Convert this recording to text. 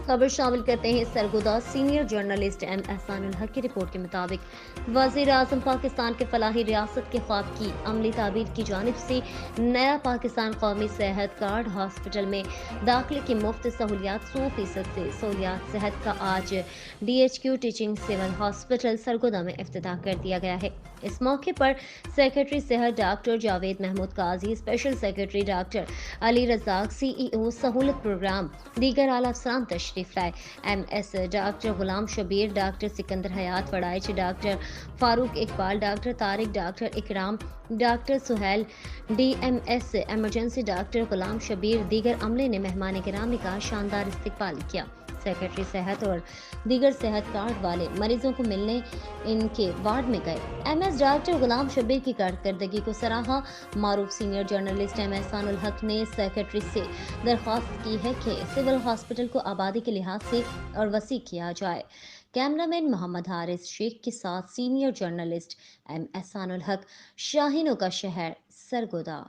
خبر شامل کرتے ہیں سرگودا سینئر جرنلسٹ ایم احسان الحق کی رپورٹ کے مطابق وزیر اعظم پاکستان کے فلاحی ریاست کے خواب کی عملی تعبیر کی جانب سے نیا پاکستان قومی صحت کارڈ ہاسپٹل میں داخلے کی مفت سہولیات 100% سے سہولیات صحت کا آج D H Q teaching civil hospital Sargodha میں افتتاح کر دیا گیا ہے۔ اس موقع پر سیکرٹری صحت doctor Javed Mahmood Qazi, special secretary doctor Ali Razzaq, C E O سہولت پروگرام، دیگر اعلیٰ افسران تشریف لائے۔ M S doctor Ghulam Shabbir, doctor Sikandar Hayat Warraich, doctor Farooq Iqbal, doctor Tariq, doctor Ikram, doctor Sohail, D M S emergency doctor Ghulam Shabbir, دیگر عملے نے مہمان گرامی کا شاندار استقبال کیا۔ سیکرٹری صحت اور دیگر صحت کارڈ والے مریضوں کو ملنے ان کے وارڈ میں گئے۔ M S doctor Ghulam Shabbir کی کارکردگی کو سراہا۔ معروف سینئر جرنلسٹ ایم احسان الحق نے سیکرٹری سے درخواست کی ہے کہ سول ہاسپٹل کو آبادی کے لحاظ سے اور وسیع کیا جائے۔ کیمرہ مین محمد حارث شیخ کے ساتھ سینئر جرنلسٹ ایم احسان الحق، شاہینوں کا شہر، سرگودا۔